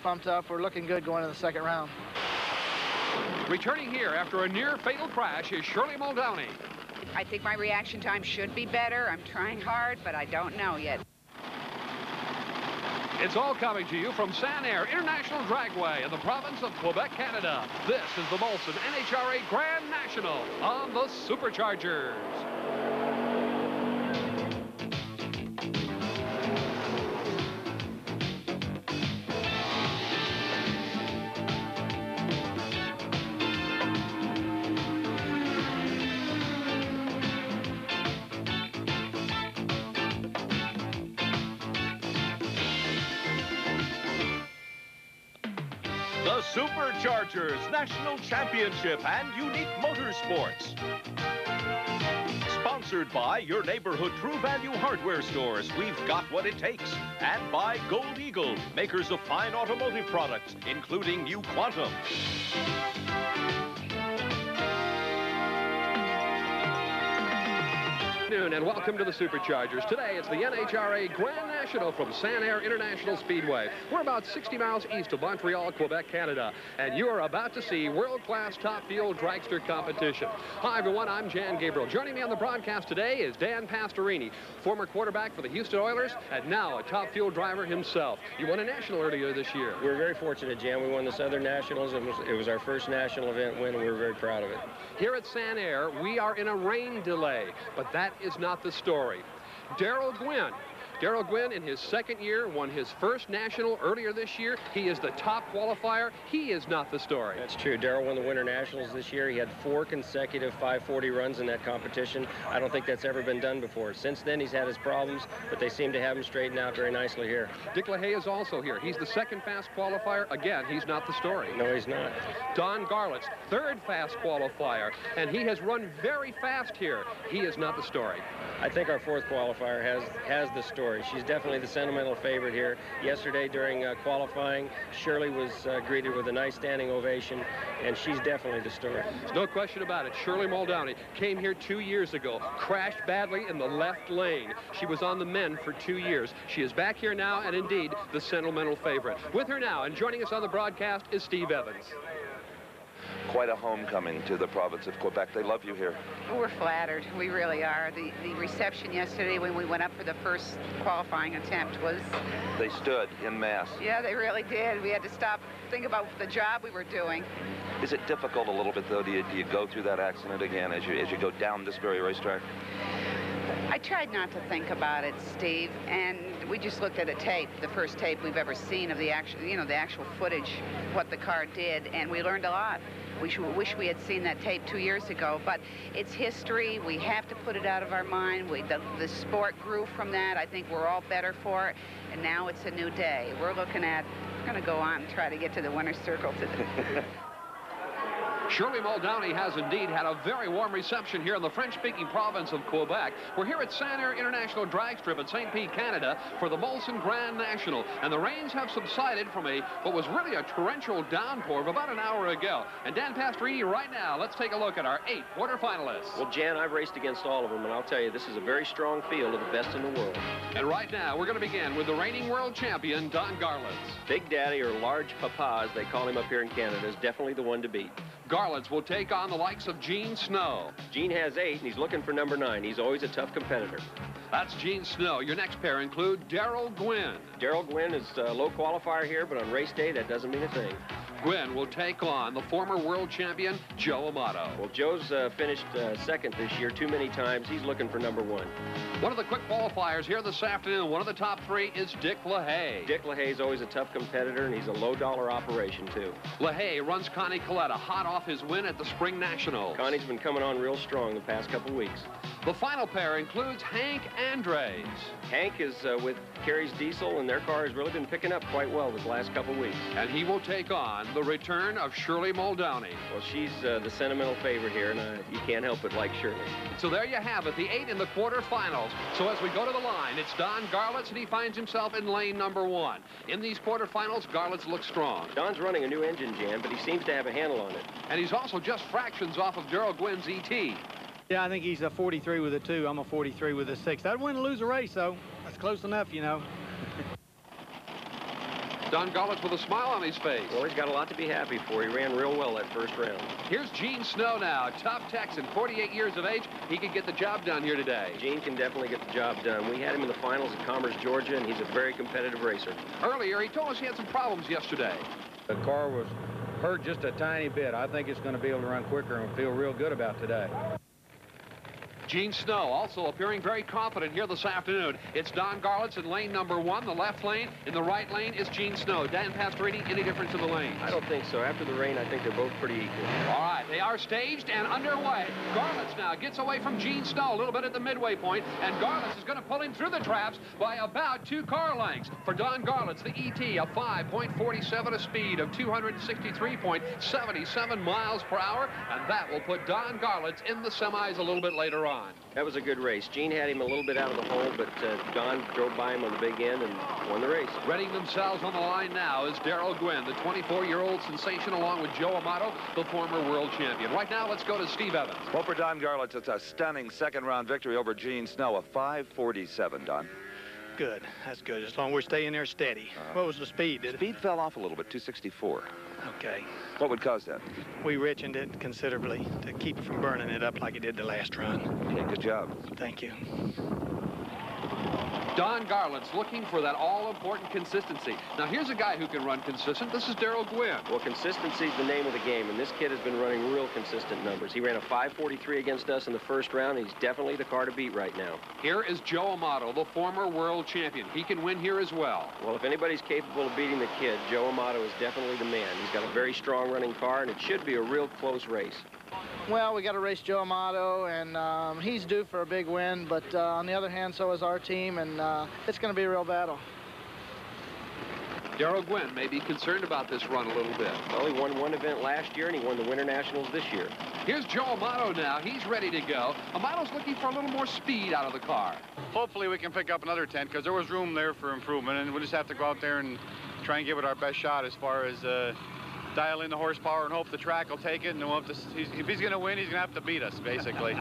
Pumped up. We're looking good going into the second round. Returning here after a near-fatal crash is Shirley Muldowney. I think my reaction time should be better. I'm trying hard, but I don't know yet. It's all coming to you from Sanair International Dragway in the province of Quebec, Canada. This is the Molson NHRA Grand National on the Superchargers. The Superchargers National Championship and Unique Motorsports. Sponsored by your neighborhood True Value hardware stores. We've got what it takes. And by Gold Eagle, makers of fine automotive products, including new Quantum. And welcome to the Superchargers. Today it's the NHRA Grand National from Sanair International Speedway. We're about 60 miles east of Montreal, Quebec, Canada, and you are about to see world-class top-field dragster competition. Hi everyone, I'm Jan Gabriel. Joining me on the broadcast today is Dan Pastorini, former quarterback for the Houston Oilers and now a top-field driver himself. You won a national earlier this year. We were very fortunate, Jan. We won the Southern Nationals. It was our first national event win, and we were very proud of it. Here at Sanair, we are in a rain delay, but that is not the story. Darrell Gwynn. Darrell Gwynn, in his second year, won his first national earlier this year. He is the top qualifier. He is not the story. That's true. Darrell won the Winter Nationals this year. He had 4 consecutive 540 runs in that competition. I don't think that's ever been done before. Since then, he's had his problems, but they seem to have him straightened out very nicely here. Dick LaHaye is also here. He's the second fast qualifier. Again, he's not the story. No, he's not. Don Garlitz, third fast qualifier, and he has run very fast here. He is not the story. I think our fourth qualifier has the story. She's definitely the sentimental favorite here. Yesterday during qualifying, Shirley was greeted with a nice standing ovation, and she's definitely the story. There's no question about it. Shirley Muldowney came here 2 years ago, crashed badly in the left lane. She was on the men for 2 years. She is back here now, and indeed, the sentimental favorite. With her now, and joining us on the broadcast, is Steve Evans. Quite a homecoming to the province of Quebec. They love you here. We're flattered. We really are. The reception yesterday when we went up for the first qualifying attempt was... They stood en masse. Yeah, they really did. We had to stop, think about the job we were doing. Is it difficult a little bit, though? Do you go through that accident again as you go down this very racetrack? I tried not to think about it, Steve, and we just looked at a tape, the first tape we've ever seen of the actual, the actual footage, what the car did, and we learned a lot. We wish we had seen that tape 2 years ago, but it's history. We have to put it out of our mind. The sport grew from that. I think we're all better for it, and now it's a new day. We're going to go on and try to get to the winner's circle today. Shirley Muldowney has indeed had a very warm reception here in the French-speaking province of Quebec. We're here at Sanair International Drag Strip in St. Pete, Canada for the Molson Grand National. And the rains have subsided from what was really a torrential downpour of about an hour ago. And Dan Pastorini, right now, let's take a look at our 8 quarterfinalists. Well, Jan, I've raced against all of them, and I'll tell you, this is a very strong field of the best in the world. And right now, we're going to begin with the reigning world champion, Don Garlitz. Big Daddy, or Large Papa, as they call him up here in Canada, is definitely the one to beat. Garlitz will take on the likes of Gene Snow. Gene has 8, and he's looking for number 9. He's always a tough competitor. That's Gene Snow. Your next pair include Darrell Gwynn. Darrell Gwynn is a low qualifier here, but on race day, that doesn't mean a thing. Gwynn will take on the former world champion, Joe Amato. Well, Joe's finished second this year too many times. He's looking for number 1. One of the quick qualifiers here this afternoon, one of the top 3 is Dick LaHaye. Dick LaHaye's always a tough competitor, and he's a low-dollar operation, too. LaHaye runs Connie Coletta hot off his win at the Spring Nationals. Connie's been coming on real strong the past couple weeks. The final pair includes Hank Andres. Hank is with Carrie's Diesel, and their car has really been picking up quite well this last couple weeks. And he will take on the return of Shirley Muldowney. Well, she's the sentimental favorite here, and you can't help but like Shirley. So there you have it, the 8 in the quarterfinals. So as we go to the line, it's Don Garlitz, and he finds himself in lane number 1. In these quarterfinals, Garlitz looks strong. Don's running a new engine, Jan, but he seems to have a handle on it. And he's also just fractions off of Darrell Gwynn's ET. Yeah, I think he's a 43 with a 2. I'm a 43 with a 6. That'd win or lose a race, though. That's close enough, you know. Don Garlits with a smile on his face. Well, he's got a lot to be happy for. He ran real well that first round. Here's Gene Snow now, tough Texan, 48 years of age. He can get the job done here today. Gene can definitely get the job done. We had him in the finals at Commerce, Georgia, and he's a very competitive racer. Earlier, he told us he had some problems yesterday. The car was hurt just a tiny bit. I think it's going to be able to run quicker and feel real good about today. Gene Snow also appearing very confident here this afternoon. It's Don Garlits in lane number 1, the left lane. In the right lane is Gene Snow. Dan Pastorini, any difference in the lanes? I don't think so. After the rain, I think they're both pretty equal. All right, they are staged and underway. Garlits now gets away from Gene Snow a little bit at the midway point, and Garlits is going to pull him through the traps by about 2 car lengths. For Don Garlits, the ET, a 5.47, a speed of 263.77 miles per hour, and that will put Don Garlits in the semis a little bit later on. That was a good race. Gene had him a little bit out of the hole, but Don drove by him on the big end and won the race. Readying themselves on the line now is Darrell Gwynn, the 24-year-old sensation, along with Joe Amato, the former world champion. Right now, let's go to Steve Evans. Well, for Don Garlits, it's a stunning second-round victory over Gene Snow, a 5:47, Don. Good. That's good. As long as we're staying there steady. What was the speed? Speed fell off a little bit, 264. Okay. What would cause that? We richened it considerably to keep it from burning it up like it did the last run. Okay, good job. Thank you. Don Garlits looking for that all-important consistency. Now, here's a guy who can run consistent. This is Darrell Gwynn. Well, consistency is the name of the game, and this kid has been running real consistent numbers. He ran a 5:43 against us in the first round, and he's definitely the car to beat right now. Here is Joe Amato, the former world champion. He can win here as well. Well, if anybody's capable of beating the kid, Joe Amato is definitely the man. He's got a very strong running car, and it should be a real close race. Well, we got to race Joe Amato, and he's due for a big win, but on the other hand, so is our team, and it's going to be a real battle. Darrell Gwynn may be concerned about this run a little bit. Well, he won one event last year, and he won the Winter Nationals this year. Here's Joe Amato now. He's ready to go. Amato's looking for a little more speed out of the car. Hopefully we can pick up another 10, because there was room there for improvement, and we'll just have to go out there and try and give it our best shot as far as dial in the horsepower and hope the track will take it, and we'll have to, if he's going to win, he's going to have to beat us, basically.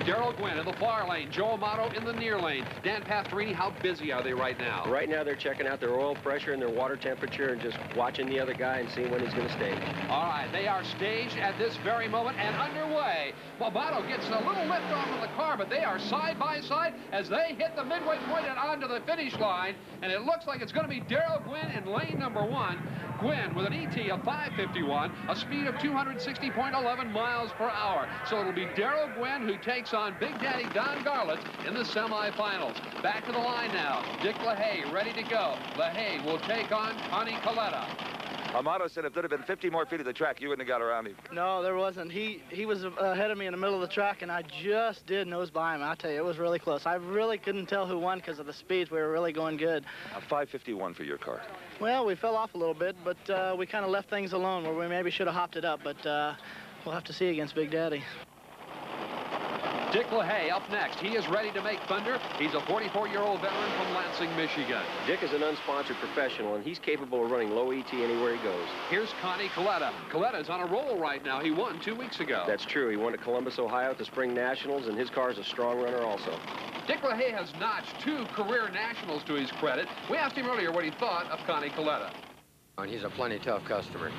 Darrell Gwynn in the far lane, Joe Amato in the near lane. Dan Pastorini, how busy are they right now? Right now, they're checking out their oil pressure and their water temperature and just watching the other guy and seeing when he's going to stage. All right, they are staged at this very moment and underway. Amato gets a little lift off of the car, but they are side by side as they hit the midway point and onto the finish line. And it looks like it's going to be Darrell Gwynn in lane number 1. Gwynn with an ET of 551, a speed of 260.11 miles per hour. So it'll be Darrell Gwynn who takes on Big Daddy Don Garlits in the semifinals. Back to the line now. Dick LaHaye ready to go. LaHaye will take on Connie Coletta. Amato said if there'd have been 50 more feet of the track, you wouldn't have got around him. No, there wasn't. He was ahead of me in the middle of the track, and I just did nose by him. I'll tell you, it was really close. I really couldn't tell who won because of the speeds. We were really going good. A 5:51 for your car. Well, we fell off a little bit, but we kind of left things alone where we maybe should have hopped it up, but we'll have to see against Big Daddy. Dick LaHaye up next. He is ready to make thunder. He's a 44-year-old veteran from Lansing, Michigan. Dick is an unsponsored professional, and he's capable of running low ET anywhere he goes. Here's Connie Coletta. Coletta's on a roll right now. He won 2 weeks ago. That's true. He won at Columbus, Ohio at the Spring Nationals, and his car is a strong runner also. Dick LaHaye has notched 2 career nationals to his credit. We asked him earlier what he thought of Connie Coletta. And he's a plenty tough customer.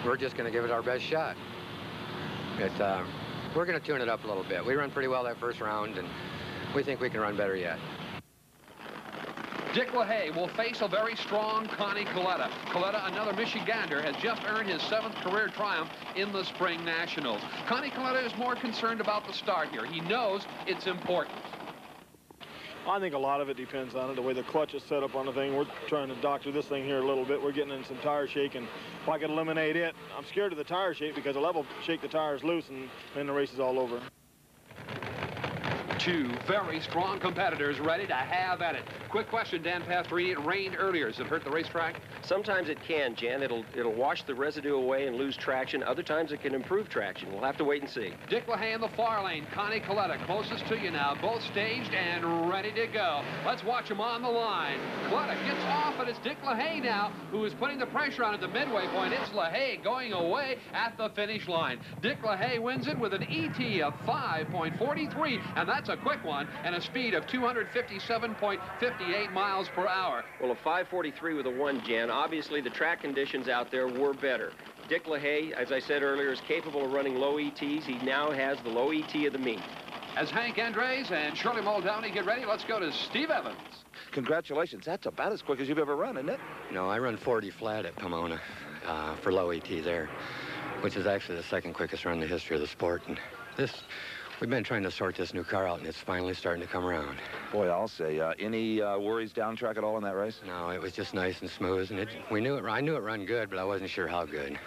We're just going to give it our best shot. We're going to tune it up a little bit. We ran pretty well that first round, and we think we can run better yet. Dick LaHaye will face a very strong Connie Coletta. Coletta, another Michigander, has just earned his 7th career triumph in the Spring Nationals. Connie Coletta is more concerned about the start here. He knows it's important. I think a lot of it depends on it, the way the clutch is set up on the thing. We're trying to doctor this thing here a little bit. We're getting in some tire shake, and if I could eliminate it, I'm scared of the tire shake because the level shake the tires loose, and then the race is all over. 2 very strong competitors ready to have at it. Quick question, Dan Pastorini. It rained earlier. Does it hurt the racetrack? Sometimes it can, Jan. It'll wash the residue away and lose traction. Other times it can improve traction. We'll have to wait and see. Dick LaHaye in the far lane. Connie Coletta closest to you now. Both staged and ready to go. Let's watch them on the line. Coletta gets off, and it's Dick LaHaye now who is putting the pressure on at the midway point. It's LaHaye going away at the finish line. Dick LaHaye wins it with an ET of 5.43, and that's a a quick one, and a speed of 257.58 miles per hour. Well, a 5:43 with a 1, Jan. Obviously, the track conditions out there were better. Dick LaHaye, as I said earlier, is capable of running low ETs. He now has the low ET of the meet. As Hank Andres and Shirley Muldowney get ready, let's go to Steve Evans. Congratulations. That's about as quick as you've ever run, isn't it? No, I run 40 flat at Pomona for low ET there, which is actually the second quickest run in the history of the sport. And we've been trying to sort this new car out, and it's finally starting to come around. Boy, I'll say, any worries down track at all in that race? No, it was just nice and smooth, and I knew it run good, but I wasn't sure how good.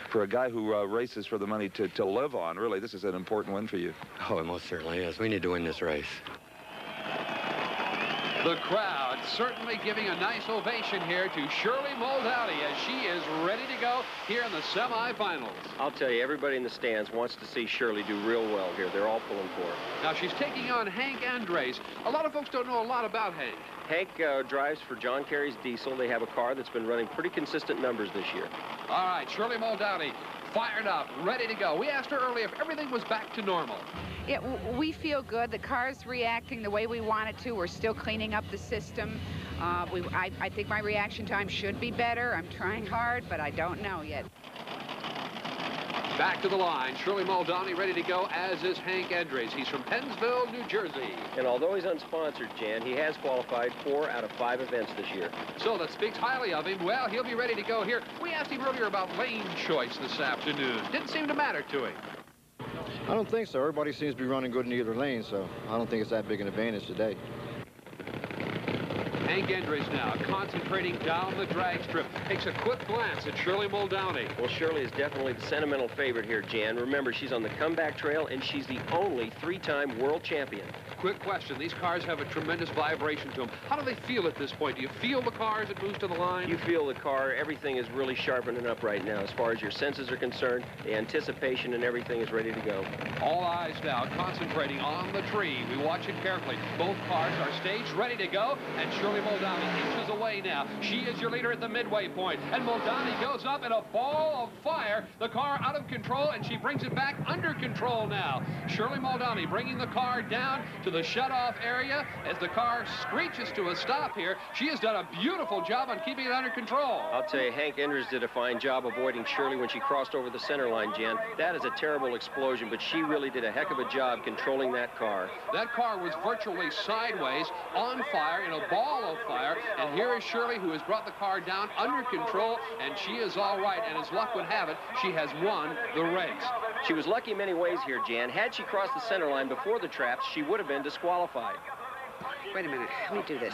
For a guy who races for the money to live on, really, this is an important win for you. Oh, it most certainly is. We need to win this race. The crowd certainly giving a nice ovation here to Shirley Muldowney as she is ready to go here in the semifinals. I'll tell you, everybody in the stands wants to see Shirley do real well here. They're all pulling for her. Now she's taking on Hank Andres. A lot of folks don't know a lot about Hank. Hank drives for John Kerry's Diesel. They have a car that's been running pretty consistent numbers this year. All right, Shirley Muldowney fired up, ready to go. We asked her earlier if everything was back to normal. Yeah, we feel good. The car's reacting the way we want it to. We're still cleaning up the system. I think my reaction time should be better. I'm trying hard, but I don't know yet. Back to the line, Shirley Muldowney ready to go, as is Hank Andres. He's from Pennsville, New Jersey. And although he's unsponsored, Jan, he has qualified 4 out of 5 events this year. So that speaks highly of him. Well, he'll be ready to go here. We asked him earlier about lane choice this afternoon. Didn't seem to matter to him. I don't think so. Everybody seems to be running good in either lane, so I don't think it's that big an advantage today. Hank Andres now concentrating down the drag strip. Takes a quick glance at Shirley Muldowney. Well, Shirley is definitely the sentimental favorite here, Jan. Remember, she's on the comeback trail, and she's the only 3-time world champion. Quick question. These cars have a tremendous vibration to them. How do they feel at this point? Do you feel the car as it moves to the line? You feel the car. Everything is really sharpening up right now as far as your senses are concerned. The anticipation and everything is ready to go. All eyes now concentrating on the tree. We watch it carefully. Both cars are staged, ready to go, and Shirley Muldowney inches away now. She is your leader at the midway point, and Muldowney goes up in a ball of fire. The car out of control, and she brings it back under control now. Shirley Muldowney bringing the car down to the shutoff area as the car screeches to a stop here. She has done a beautiful job on keeping it under control. I'll tell you, Hank Andres did a fine job avoiding Shirley when she crossed over the center line, Jan. That is a terrible explosion, but she really did a heck of a job controlling that car. That car was virtually sideways, on fire, in a ball of fire, and here is Shirley, who has brought the car down under control, and she is all right, and as luck would have it, she has won the race. She was lucky in many ways here, Jan. Had she crossed the center line before the traps, she would have been disqualified. Wait a minute. Let me do this.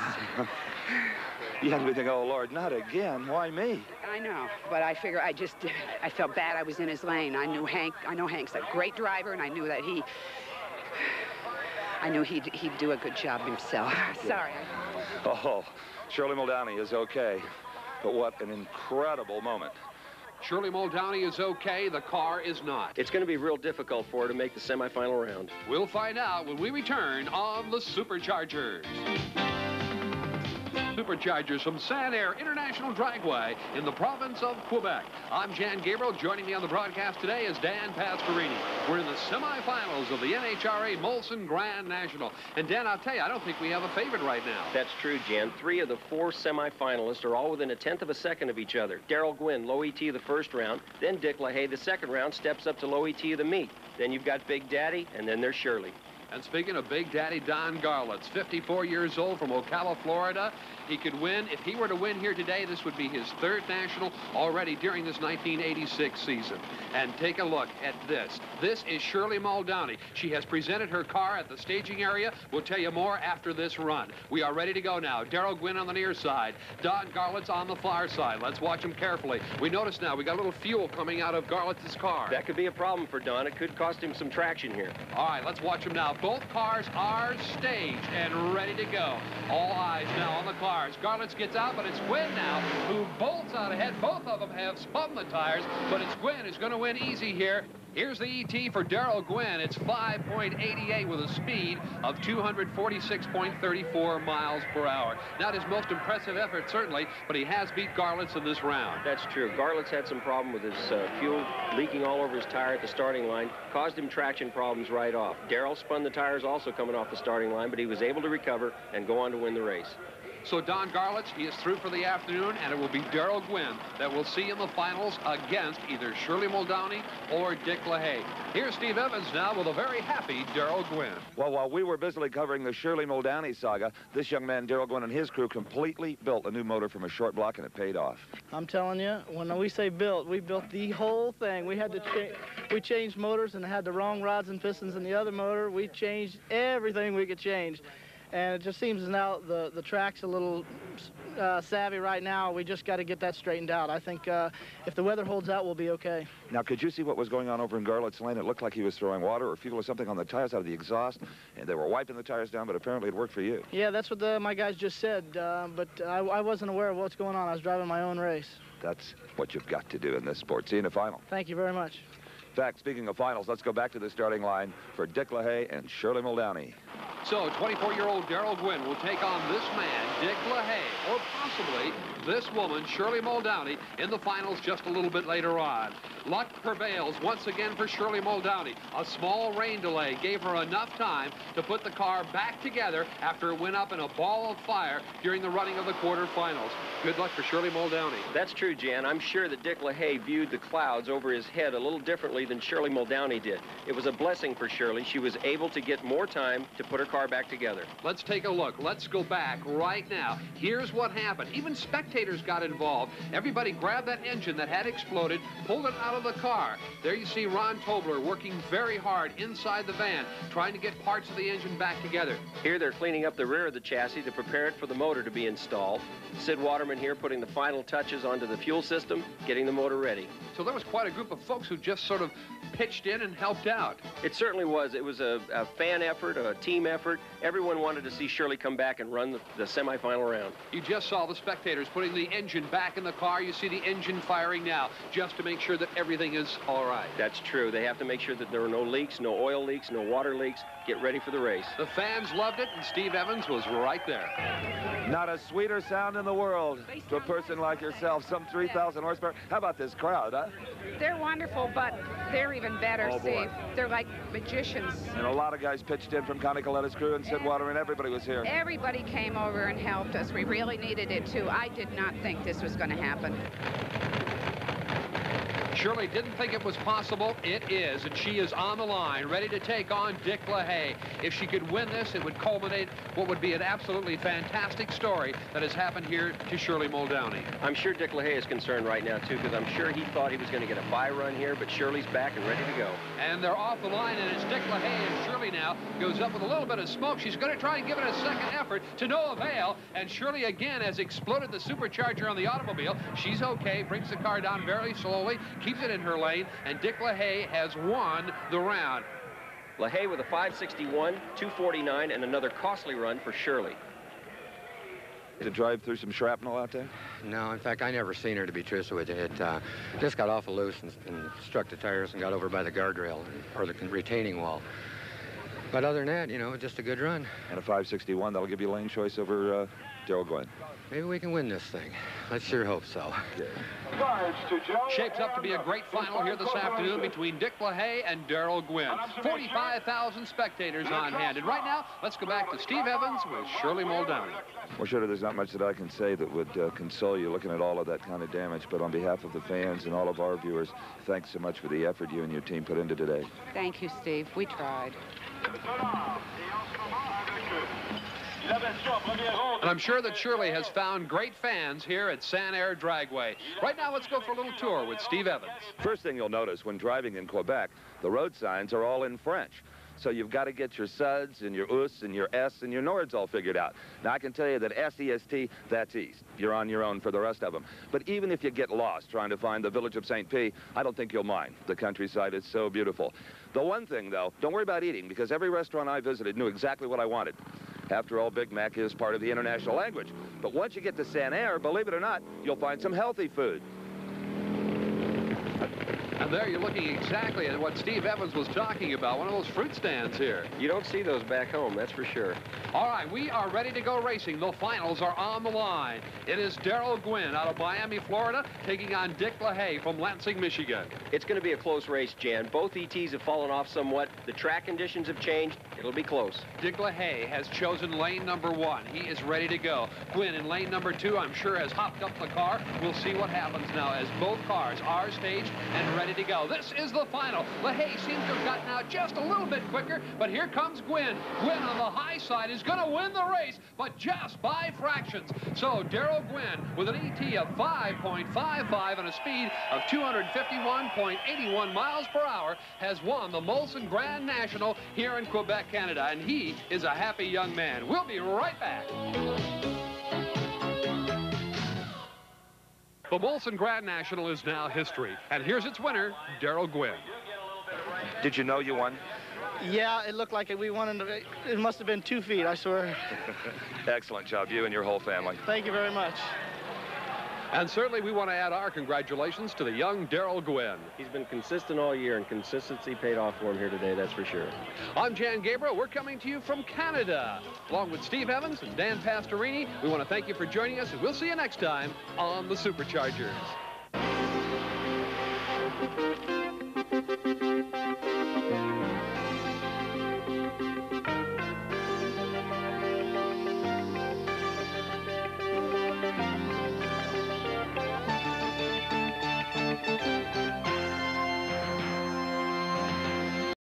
You have to be thinking, oh, Lord, not again. Why me? I know, but I figure I felt bad I was in his lane. I know Hank's a great driver, and I knew that he'd do a good job himself. Sorry. Oh, Shirley Muldowney is okay, but what an incredible moment. Shirley Muldowney is okay. The car is not. It's going to be real difficult for her to make the semifinal round. We'll find out when we return on the Superchargers. Superchargers from San Air International Dragway in the province of Quebec. I'm Jan Gabriel. Joining me on the broadcast today is Dan Pastorini. We're in the semifinals of the NHRA Molson Grandnational. And Dan, I'll tell you, I don't think we have a favorite right now. That's true, Jan. 3 of the 4 semifinalists are all within 1/10 of a second of each other. Darrell Gwynn, low ET of the first round. Then Dick LaHaye, the second round, steps up to low ET of the meet. Then you've got Big Daddy, and then there's Shirley. And speaking of Big Daddy, Don Garlitz, 54 years old from Ocala, Florida. He could win. If he were to win here today, this would be his 3rd national already during this 1986 season. And take a look at this. This is Shirley Muldowney. She has presented her car at the staging area. We'll tell you more after this run. We are ready to go now. Darrell Gwynn on the near side. Don Garlitz on the far side. Let's watch him carefully. We notice now we got a little fuel coming out of Garlitz's car. That could be a problem for Don. It could cost him some traction here. All right, let's watch him now. Both cars are staged and ready to go. All eyes now on the cars. Garlitz gets out, but it's Gwynn now who bolts out ahead. Both of them have spun the tires, but it's Gwynn who's going to win easy here. Here's the ET for Darrell Gwynn. It's 5.88 with a speed of 246.34 miles per hour. Not his most impressive effort, certainly, but he has beat Garlitz in this round. That's true. Garlitz had some problem with his fuel leaking all over his tire at the starting line, caused him traction problems right off. Darrell spun the tires also coming off the starting line, but he was able to recover and go on to win the race. So Don Garlitz, he is through for the afternoon, and it will be Darrell Gwynn that we'll see in the finals against either Shirley Muldowney or Dick LaHaye. Here's Steve Evans now with a very happy Darrell Gwynn. Well, while we were busily covering the Shirley Muldowney saga, this young man, Darrell Gwynn, and his crew completely built a new motor from a short block, and it paid off. I'm telling you, when we say built, we built the whole thing. We had to we changed motors and had the wrong rods and pistons in the other motor. We changed everything we could change. And it just seems as now the track's a little savvy right now. We just got to get that straightened out. I think if the weather holds out, we'll be okay. Now, could you see what was going on over in Garlitt's Lane? It looked like he was throwing water or fuel or something on the tires out of the exhaust, and they were wiping the tires down, but apparently it worked for you. Yeah, that's what my guys just said, but I wasn't aware of what's going on. I was driving my own race. That's what you've got to do in this sport. See you in the final. Thank you very much. In fact, speaking of finals, let's go back to the starting line for Dick LaHaye and Shirley Muldowney. So 24-year-old Darrell Gwynn will take on this man, Dick LaHaye, or possibly this woman, Shirley Muldowney, in the finals just a little bit later on. Luck prevails once again for Shirley Muldowney. A small rain delay gave her enough time to put the car back together after it went up in a ball of fire during the running of the quarterfinals. Good luck for Shirley Muldowney. That's true, Jan. I'm sure that Dick LaHaye viewed the clouds over his head a little differently than Shirley Muldowney did. It was a blessing for Shirley. She was able to get more time to put her car back together. Let's take a look. Let's go back right now. Here's what happened. Even spectators got involved. Everybody grabbed that engine that had exploded, pulled it out of the car. There you see Ron Tobler working very hard inside the van, trying to get parts of the engine back together. Here they're cleaning up the rear of the chassis to prepare it for the motor to be installed. Sid Waterman here putting the final touches onto the fuel system, getting the motor ready. So there was quite a group of folks who just sort of pitched in and helped out. It certainly was. It was a fan effort, a team effort. Everyone wanted to see Shirley come back and run the semifinal round. You just saw the spectators putting the engine back in the car. You see the engine firing now, just to make sure that everything is all right. That's true. They have to make sure that there are no leaks, no oil leaks, no water leaks. Get ready for the race. The fans loved it, and Steve Evans was right there. Not a sweeter sound in the world to a person like yourself, some 3,000 horsepower. How about this crowd, huh? They're wonderful, but they're even better, Oh, boy. Steve. They're like magicians. And a lot of guys pitched in from Connie Coletta's crew and Sid Waterman. Everybody was here. Everybody came over and helped us. We really needed it, too. I did not think this was going to happen. Shirley didn't think it was possible. It is, and she is on the line, ready to take on Dick LaHaye. If she could win this, it would culminate what would be an absolutely fantastic story that has happened here to Shirley Muldowney. I'm sure Dick LaHaye is concerned right now, too, because I'm sure he thought he was going to get a bye run here, but Shirley's back and ready to go. And they're off the line, and it's Dick LaHaye, and Shirley now goes up with a little bit of smoke. She's going to try and give it a second effort to no avail, and Shirley again has exploded the supercharger on the automobile. She's okay, brings the car down very slowly, keeps it in her lane, and Dick LaHaye has won the round. LaHaye with a 561, 249, and another costly run for Shirley. To drive through some shrapnel out there? No, in fact, I never seen her, to be truthful with you. It just got awful loose and struck the tires and got over by the guardrail or the retaining wall. But other than that, you know, just a good run. And a 561, that'll give you lane choice over Darrell Gwynn. Maybe we can win this thing. Let's sure hope so. Shapes up to be a great final here this afternoon between Dick LaHaye and Darrell Gwynn. 45,000 spectators on hand. And right now, let's go back to Steve Evans with Shirley Muldowney. Well, Shirley, there's not much that I can say that would console you looking at all of that kind of damage. But on behalf of the fans and all of our viewers, thanks so much for the effort you and your team put into today. Thank you, Steve. We tried. And I'm sure that Shirley has found great fans here at San Air Dragway. Right now, let's go for a little tour with Steve Evans. First thing you'll notice when driving in Quebec, the road signs are all in French. So you've got to get your suds and your us and your s and your nords all figured out. Now, I can tell you that S-E-S-T, that's east. You're on your own for the rest of them. But even if you get lost trying to find the village of St. P, I don't think you'll mind. The countryside is so beautiful. The one thing, though, don't worry about eating, because every restaurant I visited knew exactly what I wanted. After all, Big Mac is part of the international language. But once you get to San Air, believe it or not, you'll find some healthy food. And there you're looking exactly at what Steve Evans was talking about, one of those fruit stands here. You don't see those back home, that's for sure. All right, we are ready to go racing. The finals are on the line. It is Darrell Gwynn out of Miami, Florida, taking on Dick LaHaye from Lansing, Michigan. It's going to be a close race, Jan. Both ETs have fallen off somewhat. The track conditions have changed. It'll be close. Dick LaHaye has chosen lane number 1. He is ready to go. Gwynn in lane number 2, I'm sure, has hopped up the car. We'll see what happens now as both cars are staged and ready to go. This is the final. LaHaye seems to have gotten out just a little bit quicker, but here comes Gwynn. Gwynn on the high side is going to win the race, but just by fractions. So Darrell Gwynn with an ET of 5.55 and a speed of 251.81 miles per hour has won the Molson Grand National here in Quebec, Canada, and he is a happy young man. We'll be right back. The Molson Grand National is now history, and here's its winner, Darrell Gwynn. Did you know you won? Yeah, it looked like we won. It must have been 2 feet, I swear. Excellent job, you and your whole family. Thank you very much. And certainly we want to add our congratulations to the young Darrell Gwynn. He's been consistent all year, and consistency paid off for him here today, that's for sure. I'm Jan Gabriel. We're coming to you from Canada. Along with Steve Evans and Dan Pastorini, we want to thank you for joining us, and we'll see you next time on the Superchargers.